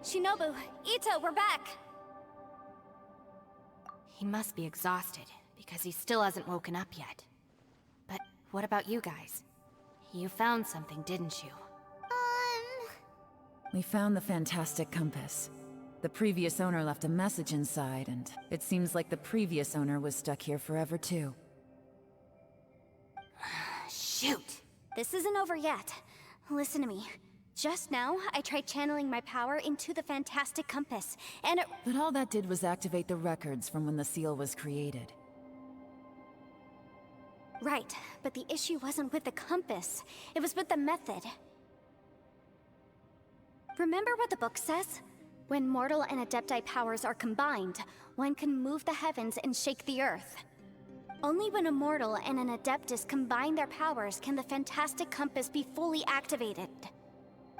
Shinobu, Ito, we're back! He must be exhausted, because he still hasn't woken up yet. But what about you guys? You found something, didn't you? We found the fantastic compass. The previous owner left a message inside, and it seems like the previous owner was stuck here forever too. Shoot! This isn't over yet. Listen to me. Just now, I tried channeling my power into the fantastic compass, and it— But all that did was activate the records from when the seal was created. Right, but the issue wasn't with the compass. It was with the method. Remember what the book says? When mortal and Adepti powers are combined, one can move the heavens and shake the earth. Only when a mortal and an Adeptus combine their powers can the fantastic compass be fully activated.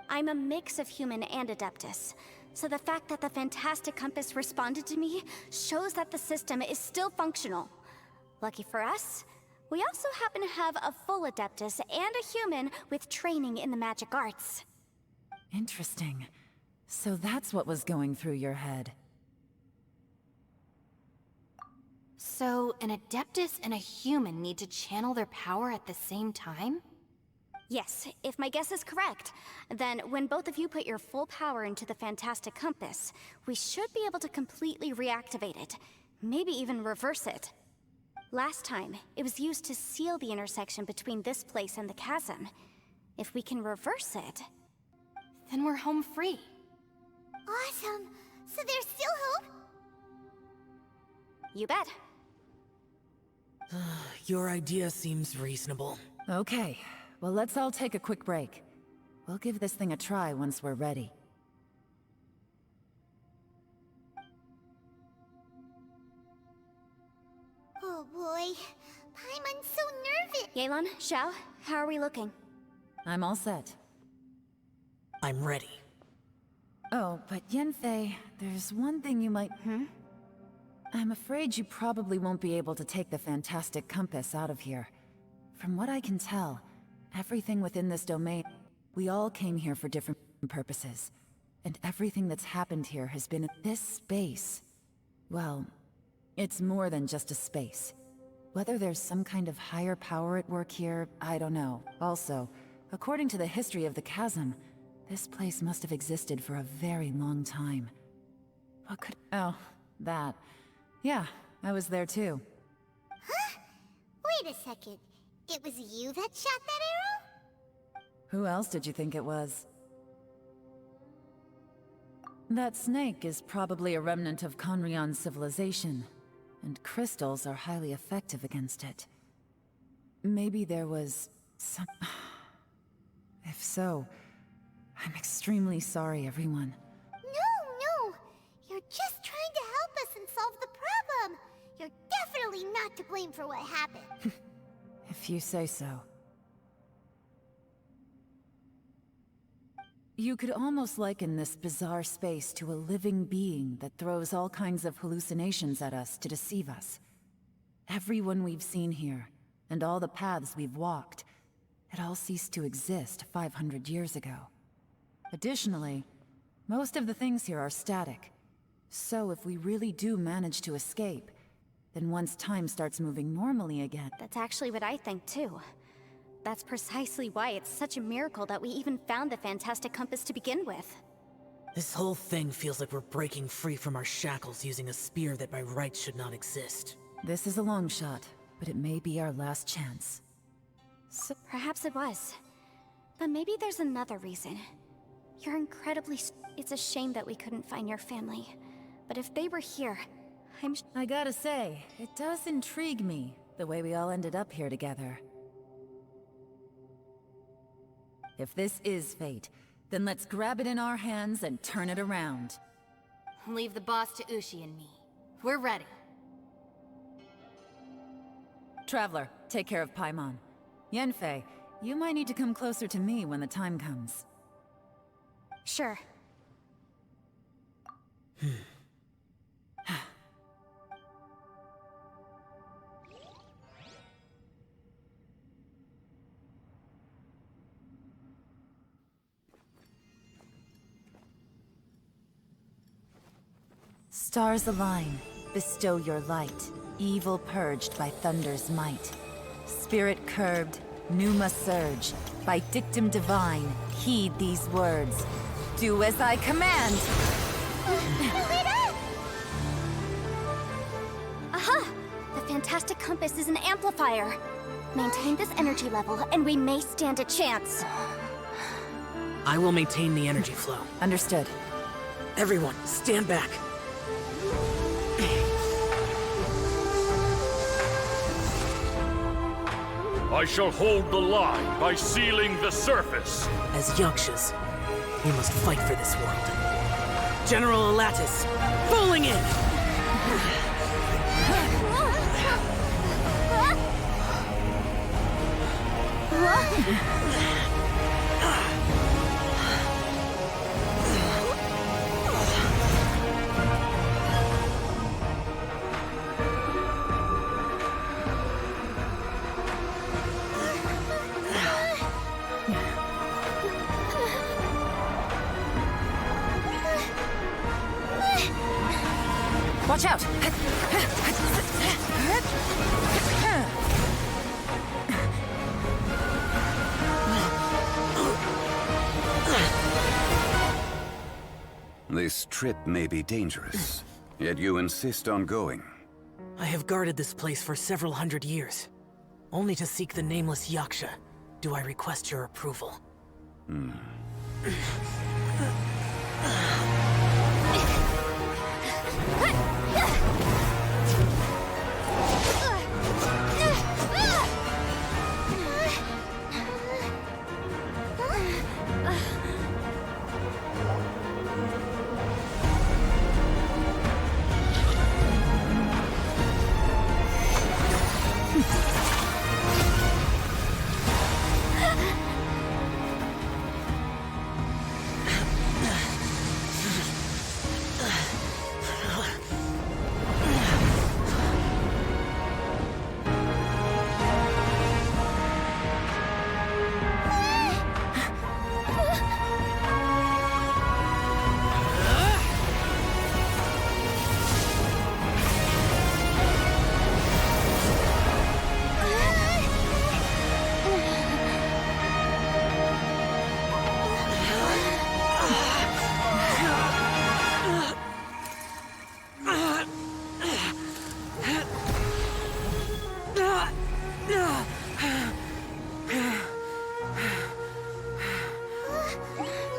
I'm a mix of human and Adeptus, so the fact that the fantastic compass responded to me shows that the system is still functional. Lucky for us, we also happen to have a full Adeptus and a human with training in the magic arts. Interesting. So that's what was going through your head. So, an Adeptus and a human need to channel their power at the same time? Yes, if my guess is correct, then when both of you put your full power into the fantastic compass, we should be able to completely reactivate it, maybe even reverse it. Last time, it was used to seal the intersection between this place and the chasm. If we can reverse it, Then we're home free. Awesome! So there's still hope? you bet. Your idea seems reasonable. Okay, well let's all take a quick break. We'll give this thing a try once we're ready. Oh boy, Paimon's so nervous! Yelan, Xiao, how are we looking? I'm all set. I'm ready. Oh, but Yanfei, there's one thing you might— I'm afraid you probably won't be able to take the fantastic compass out of here. From what I can tell, everything within this domain, we all came here for different purposes. And everything that's happened here has been in this space. Well, it's more than just a space. Whether there's some kind of higher power at work here, I don't know. Also, according to the history of the chasm, this place must have existed for a very long time. What could— Oh, that. Yeah, I was there too. Huh? Wait a second. It was you that shot that arrow? Who else did you think it was? That snake is probably a remnant of Conrion's civilization, and crystals are highly effective against it. Maybe there was some— If so, I'm extremely sorry, everyone. No! You're just trying to help us and solve the problem! You're definitely not to blame for what happened. If you say so. You could almost liken this bizarre space to a living being that throws all kinds of hallucinations at us to deceive us. Everyone we've seen here, and all the paths we've walked, it all ceased to exist 500 years ago. Additionally, most of the things here are static. So if we really do manage to escape, then once time starts moving normally again— That's actually what I think too. That's precisely why it's such a miracle that we even found the fantastic compass to begin with. This whole thing feels like we're breaking free from our shackles using a spear that by rights should not exist. This is a long shot, but it may be our last chance. So Perhaps it was. But maybe there's another reason. You're incredibly— It's a shame that we couldn't find your family. But if they were here, I gotta say, it does intrigue me, the way we all ended up here together. If this is fate, then let's grab it in our hands and turn it around. Leave the boss to Ushi and me. We're ready. Traveler, take care of Paimon. Yanfei, you might need to come closer to me when the time comes. Sure. Stars align, bestow your light. Evil purged by thunder's might. Spirit curbed, pneuma surge. By dictum divine, heed these words. Do as I command! Aha! The fantastic compass is an amplifier. Maintain this energy level, and we may stand a chance. I will maintain the energy flow. Understood. Everyone, stand back. I shall hold the line by sealing the surface. As Yakshas, we must fight for this world. General Alatus, falling in! Watch out! This trip may be dangerous, yet you insist on going. I have guarded this place for several hundred years. Only to seek the nameless Yaksha, do I request your approval.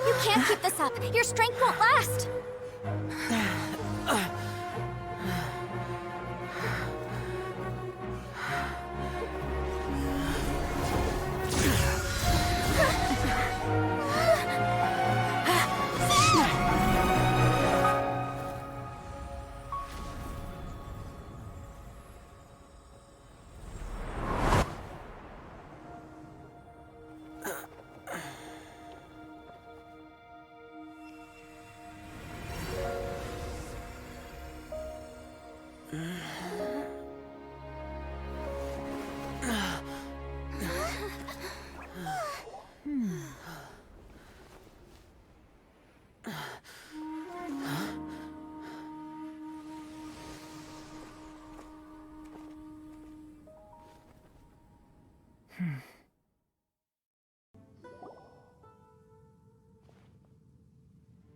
You can't keep this up. Your strength won't last.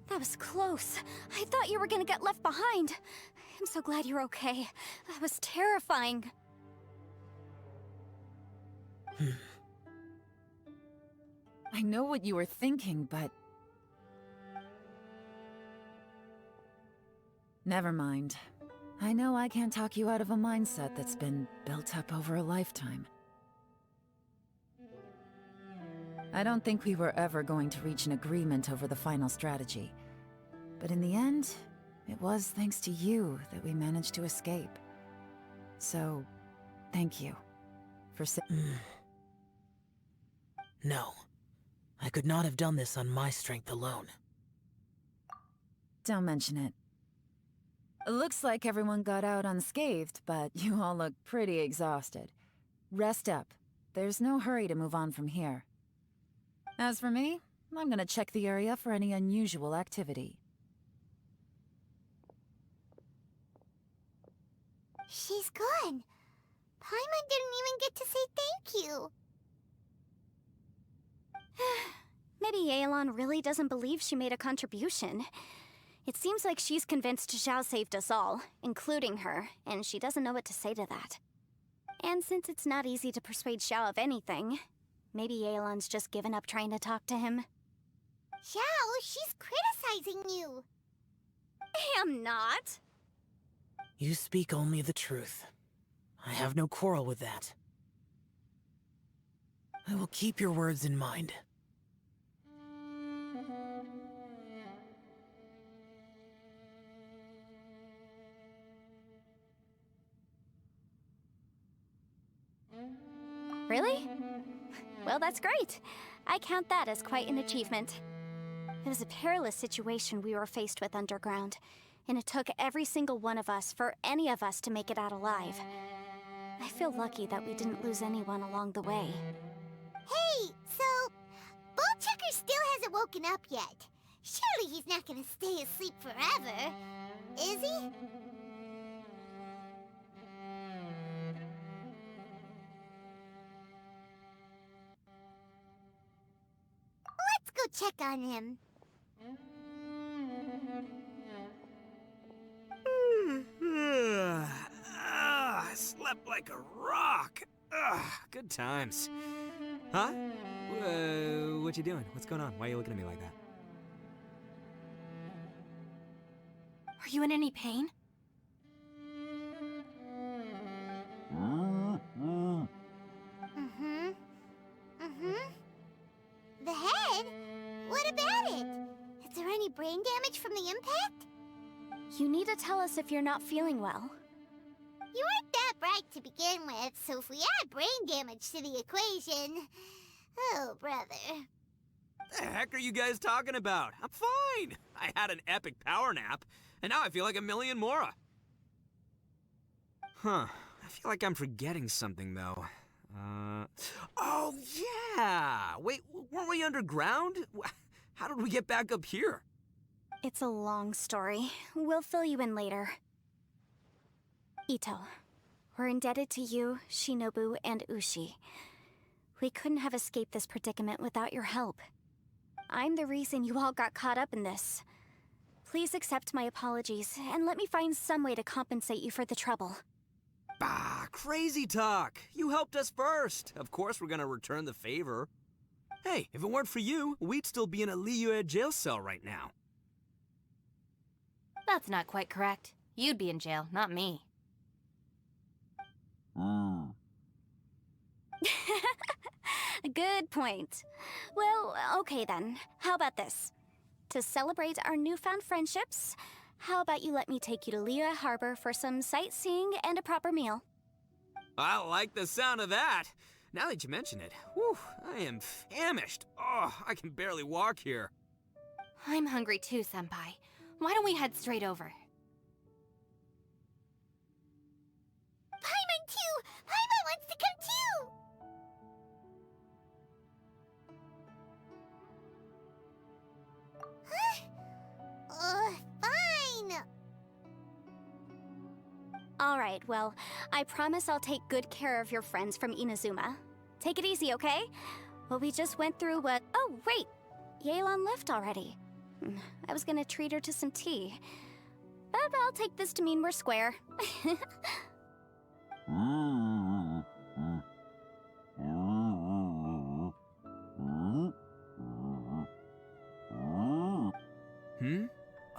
That was close. I thought you were gonna get left behind. I'm so glad you're okay. That was terrifying. I know what you were thinking, but... Never mind. I know I can't talk you out of a mindset that's been built up over a lifetime. I don't think we were ever going to reach an agreement over the final strategy. But in the end, it was thanks to you that we managed to escape. So, thank you for No. I could not have done this on my strength alone. Don't mention it. Looks like everyone got out unscathed, but you all look pretty exhausted. Rest up. There's no hurry to move on from here. As for me, I'm gonna check the area for any unusual activity. She's gone. Paimon didn't even get to say thank you. Maybe Yelan really doesn't believe she made a contribution. It seems like she's convinced Zhao saved us all, including her, and she doesn't know what to say to that. And since it's not easy to persuade Zhao of anything, maybe Yelan's just given up trying to talk to him. Zhao, she's criticizing you. I'm not. You speak only the truth. I have no quarrel with that. I will keep your words in mind. Really? Well, that's great. I count that as quite an achievement. It was a perilous situation we were faced with underground, and it took every single one of us for any of us to make it out alive. I feel lucky that we didn't lose anyone along the way. Hey, so Ballchecker still hasn't woken up yet. Surely he's not gonna stay asleep forever, is he? Let's go check on him. I slept like a rock. Good times. Huh? What you doing? What's going on? Why are you looking at me like that? Are you in any pain? The head? What about it? Is there any brain damage from the impact? You need to tell us if you're not feeling well. You weren't that bright to begin with, so if we add brain damage to the equation... Oh, brother. The heck are you guys talking about? I'm fine. I had an epic power nap, and now I feel like a million more. Huh. I feel like I'm forgetting something, though. Oh, yeah! Wait, weren't we underground? How did we get back up here? It's a long story. We'll fill you in later. Ito, we're indebted to you, Shinobu, and Ushi. We couldn't have escaped this predicament without your help. I'm the reason you all got caught up in this. Please accept my apologies, and let me find some way to compensate you for the trouble. Bah, crazy talk. You helped us first. Of course we're gonna return the favor. Hey, if it weren't for you, we'd still be in a Liyue jail cell right now. That's not quite correct. You'd be in jail, not me. Good point. Well, okay then. How about this? To celebrate our newfound friendships, how about you let me take you to Liyue Harbor for some sightseeing and a proper meal? I like the sound of that. Now that you mention it, whew, I am famished. Oh, I can barely walk here. I'm hungry too, Senpai. Why don't we head straight over? Paimon too! Paimon wants to come too! Fine! Alright, well, I promise I'll take good care of your friends from Inazuma. Take it easy, okay? Well, we just went through what... Oh, wait! Yelan left already. I was gonna treat her to some tea. But I'll take this to mean we're square.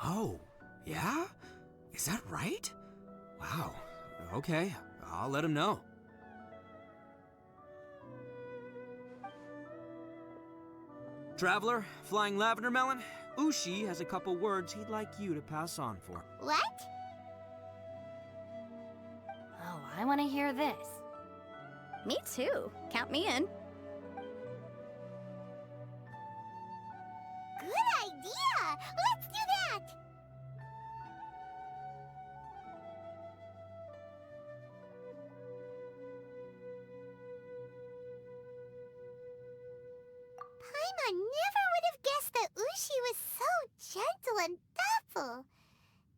Oh, yeah? Is that right? Wow. Okay, I'll let him know. Traveler, Flying Lavender Melon, Ushi has a couple words he'd like you to pass on for. What? Oh, I want to hear this. Me too. Count me in. Good idea! Let's do that! Paimon never would have guessed that Ushi was so gentle and thoughtful.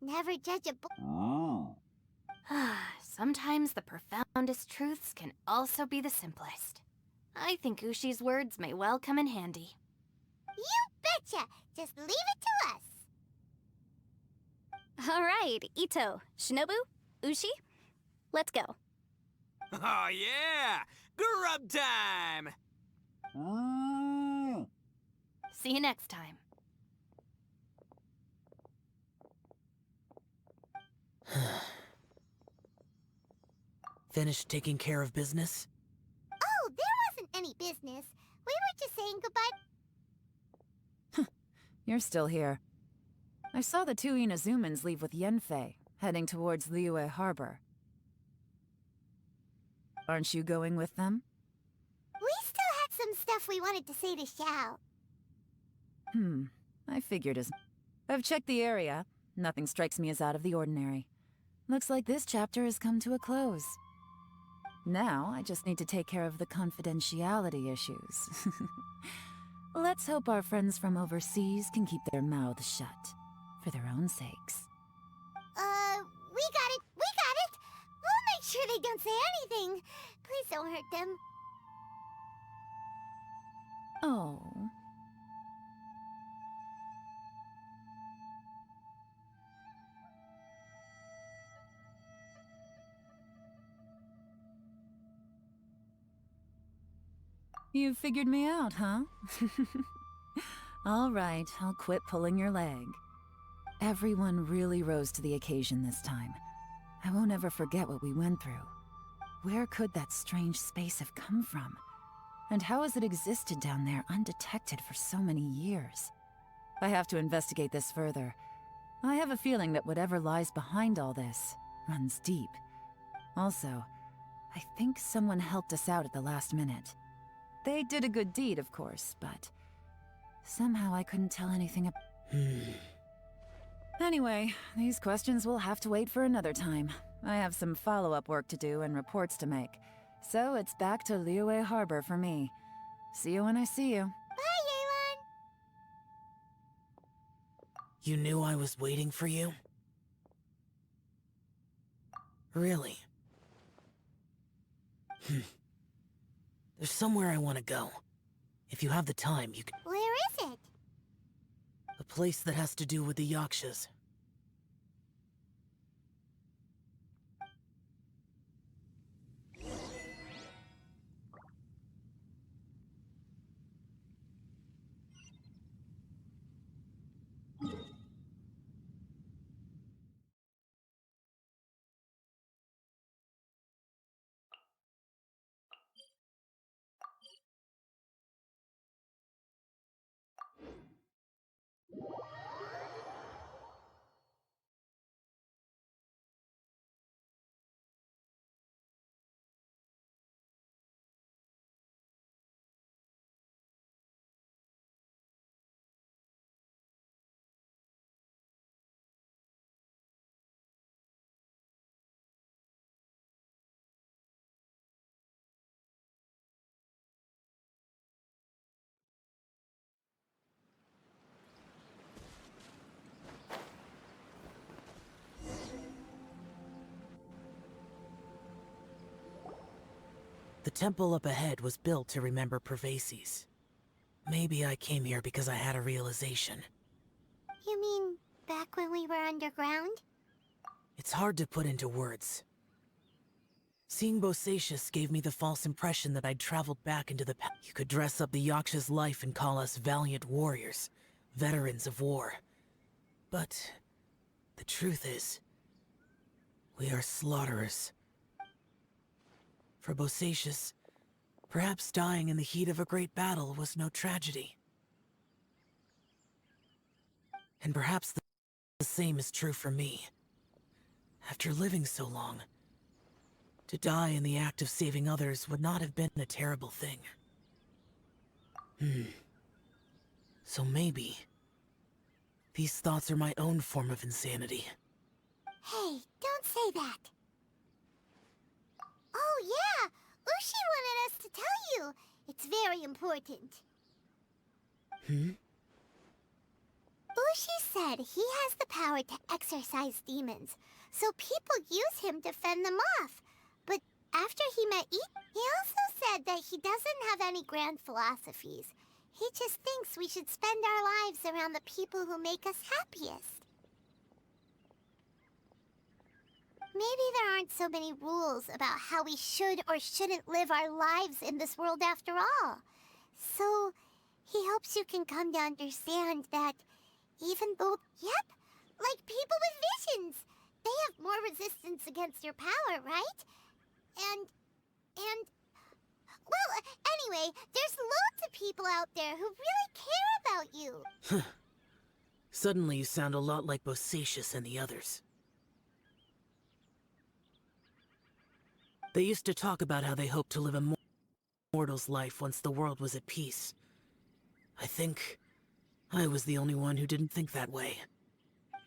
Never judge a book. Sometimes the profoundest truths can also be the simplest. I think Ushi's words may well come in handy. You betcha! Just leave it to us. All right, Ito, Shinobu, Ushi, let's go. Oh yeah! Grub time! See you next time. Finished taking care of business? Oh, there wasn't any business. We were just saying goodbye. You're still here. I saw the two Inazumans leave with Yanfei, heading towards Liyue Harbor. Aren't you going with them? We still had some stuff we wanted to say to Xiao. I figured as... I've checked the area. Nothing strikes me as out of the ordinary. Looks like this chapter has come to a close. Now, I just need to take care of the confidentiality issues. Let's hope our friends from overseas can keep their mouths shut. For their own sakes. We got it! We got it! We'll make sure they don't say anything. Please don't hurt them. Oh. You figured me out, huh? All right, I'll quit pulling your leg. Everyone really rose to the occasion this time. I won't ever forget what we went through. Where could that strange space have come from? And how has it existed down there undetected for so many years? I have to investigate this further. I have a feeling that whatever lies behind all this runs deep. Also, I think someone helped us out at the last minute. They did a good deed, of course, but somehow I couldn't tell anything Anyway, these questions will have to wait for another time. I have some follow-up work to do and reports to make. So it's back to Liyue Harbor for me. See you when I see you. Bye, Yelan! You knew I was waiting for you? Really? There's somewhere I want to go. If you have the time, you can... Where is it? A place that has to do with the Yakshas. The temple up ahead was built to remember Pervases. Maybe I came here because I had a realization. You mean back when we were underground? It's hard to put into words. Seeing Bosacius gave me the false impression that I'd traveled back into the past. You could dress up the Yaksha's life and call us valiant warriors, veterans of war. But the truth is, we are slaughterers. For Bosacius, perhaps dying in the heat of a great battle was no tragedy. And perhaps the same is true for me. After living so long, to die in the act of saving others would not have been a terrible thing. So maybe these thoughts are my own form of insanity. Hey, don't say that. Oh yeah, Ushi wanted us to tell you. It's very important. Ushi said he has the power to exorcise demons, so people use him to fend them off. But after he met he also said that he doesn't have any grand philosophies. He just thinks we should spend our lives around the people who make us happiest. Maybe there aren't so many rules about how we should or shouldn't live our lives in this world after all. So, he hopes you can come to understand that even though, yep, like people with visions, they have more resistance against your power, right? Well, anyway, there's loads of people out there who really care about you. Suddenly you sound a lot like Bosacius and the others. They used to talk about how they hoped to live a mortal's life once the world was at peace. I think I was the only one who didn't think that way.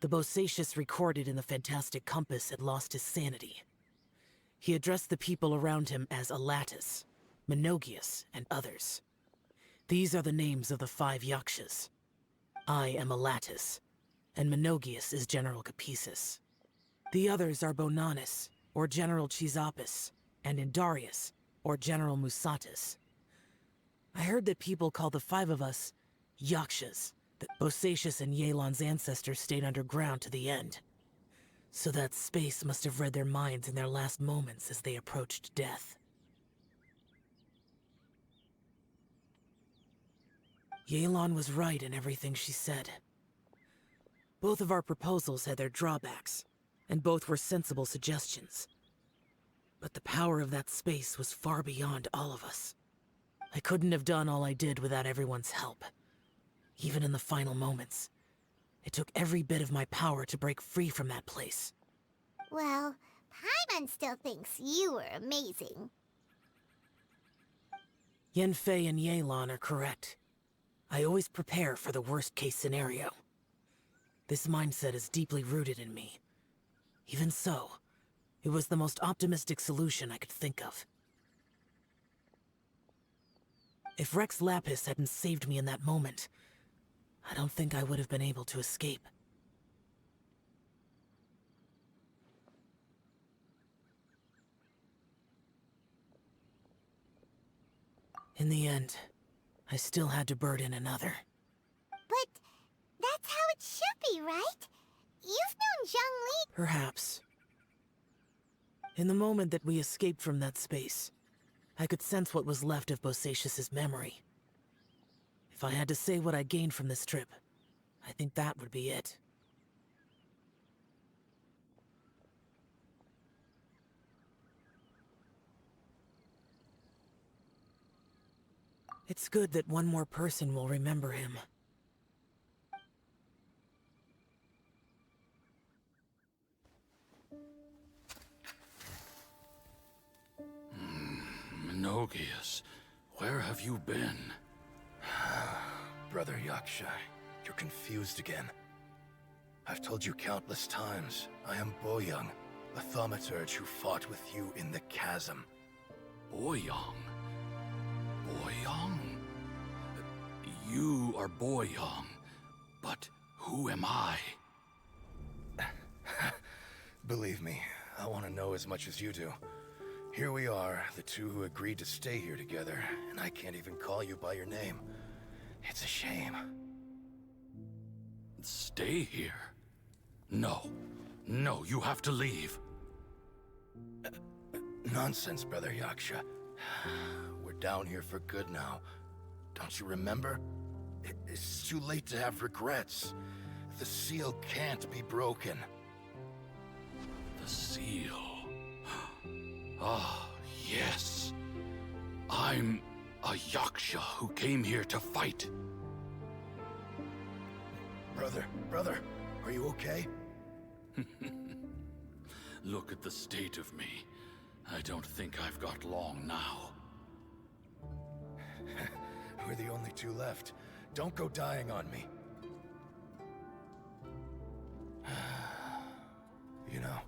The Bosacius recorded in the Fantastic Compass had lost his sanity. He addressed the people around him as Alatus, Menogius, and others. These are the names of the 5 Yakshas. I am Alatus, and Menogius is General Capisis. The others are Bonanis, or General Chisapis, and Indarius, or General Musatus. I heard that people call the 5 of us Yakshas, that Bosacius and Yelan's ancestors stayed underground to the end. So that space must have read their minds in their last moments as they approached death. Yelan was right in everything she said. Both of our proposals had their drawbacks, and both were sensible suggestions. But the power of that space was far beyond all of us. I couldn't have done all I did without everyone's help. Even in the final moments, it took every bit of my power to break free from that place. Paimon still thinks you were amazing. Yanfei and Yelan are correct. I always prepare for the worst-case scenario. This mindset is deeply rooted in me. Even so, it was the most optimistic solution I could think of. If Rex Lapis hadn't saved me in that moment, I don't think I would have been able to escape. In the end, I still had to burden another. But that's how it should be, right? You've known Zhang Li. Perhaps. In the moment that we escaped from that space, I could sense what was left of Bosacius's memory. If I had to say what I gained from this trip, I think that would be it. It's good that one more person will remember him. Menogius, where have you been? Brother Yaksha, you're confused again. I've told you countless times, I am Boyoung, the thaumaturge who fought with you in the chasm. Boyoung? Boyoung? You are Boyoung, but who am I? Believe me, I want to know as much as you do. Here we are, the two who agreed to stay here together, and I can't even call you by your name. It's a shame. Stay here? No. No, you have to leave. Nonsense, Brother Yaksha. We're down here for good now. Don't you remember? It's too late to have regrets. The seal can't be broken. The seal. Ah, yes. I'm a Yaksha who came here to fight. Brother, are you okay? Look at the state of me. I don't think I've got long now. We're the only two left. Don't go dying on me. You know,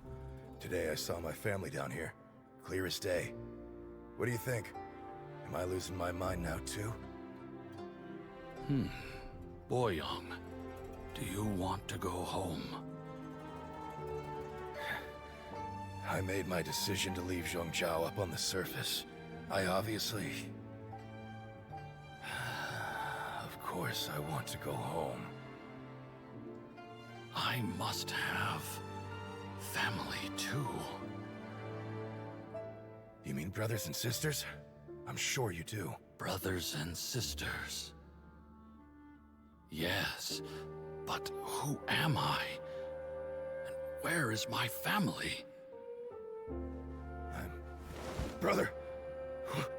today I saw my family down here. Clear as day. What do you think? Am I losing my mind now, too? Boyoung, do you want to go home? I made my decision to leave Zhongzhou up on the surface. I obviously... Of course I want to go home. I must have family too. You mean brothers and sisters? I'm sure you do. Brothers and sisters. Yes, but who am I? And where is my family? Brother,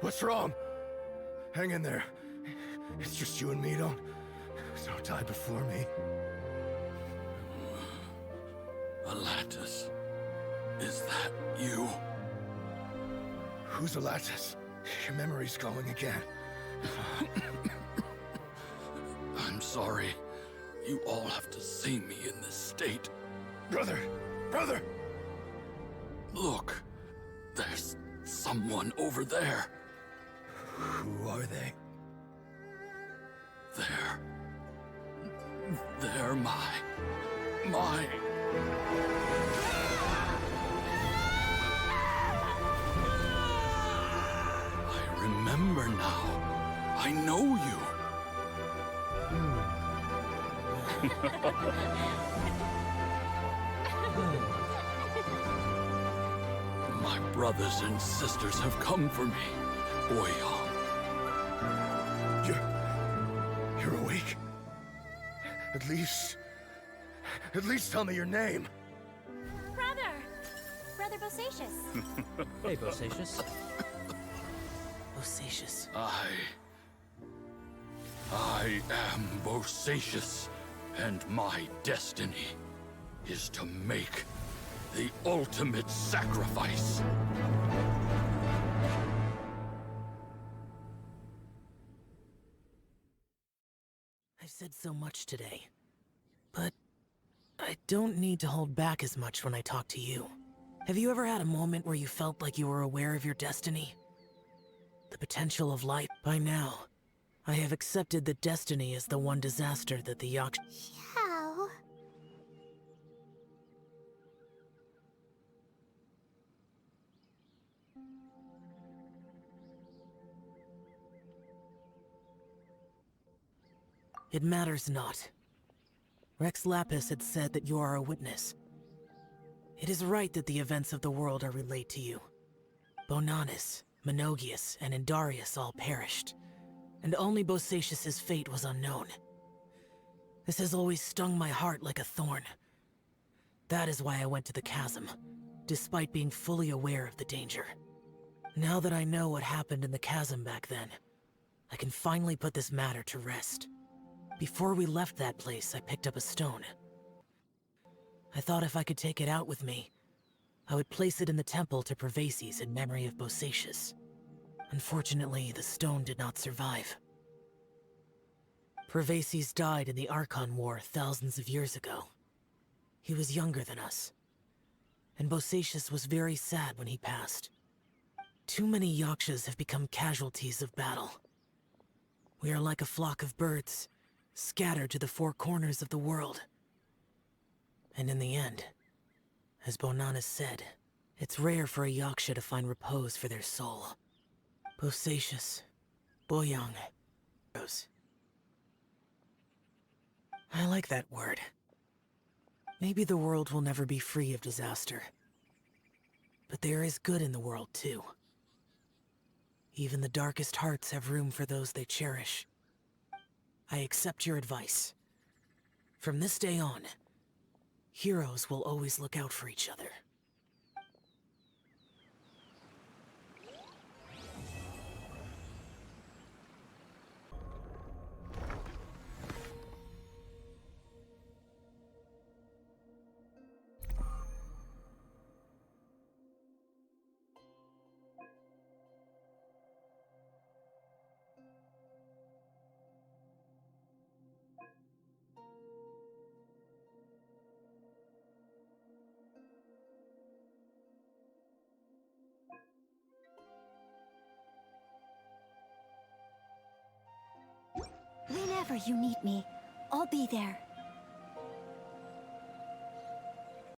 what's wrong? Hang in there. It's just you and me, don't die before me. Alatus, is that you? Who's Alatus? Your memory's going again. I'm sorry. You all have to see me in this state. Brother! Brother! Look, there's someone over there. Who are they? They're my... I remember now. I know you. My brothers and sisters have come for me, Boyong. You're awake? At least tell me your name. Brother Bosacius. Hey, Bosacius. Bosacius. I am Bosacius, and my destiny is to make the ultimate sacrifice. I've said so much today, but I don't need to hold back as much when I talk to you. Have you ever had a moment where you felt like you were aware of your destiny? The potential of life? By now, I have accepted that destiny is the one disaster that the Yaksha... How? It matters not. Rex Lapis had said that you are a witness. It is right that the events of the world are relayed to you. Bonanis, Menogius, and Indarius all perished, and only Bosacius's fate was unknown. This has always stung my heart like a thorn. That is why I went to the chasm, despite being fully aware of the danger. Now that I know what happened in the chasm back then, I can finally put this matter to rest. Before we left that place, I picked up a stone. I thought if I could take it out with me, I would place it in the temple to Pervases in memory of Bosacius. Unfortunately, the stone did not survive. Pervases died in the Archon War thousands of years ago. He was younger than us, and Bosacius was very sad when he passed. Too many Yakshas have become casualties of battle. We are like a flock of birds, scattered to the four corners of the world. And in the end, as Bonanis said, it's rare for a Yaksha to find repose for their soul. Bosacius, Boyang, I like that word. Maybe the world will never be free of disaster. But there is good in the world, too. Even the darkest hearts have room for those they cherish. I accept your advice. From this day on, heroes will always look out for each other. Whenever you need me, I'll be there.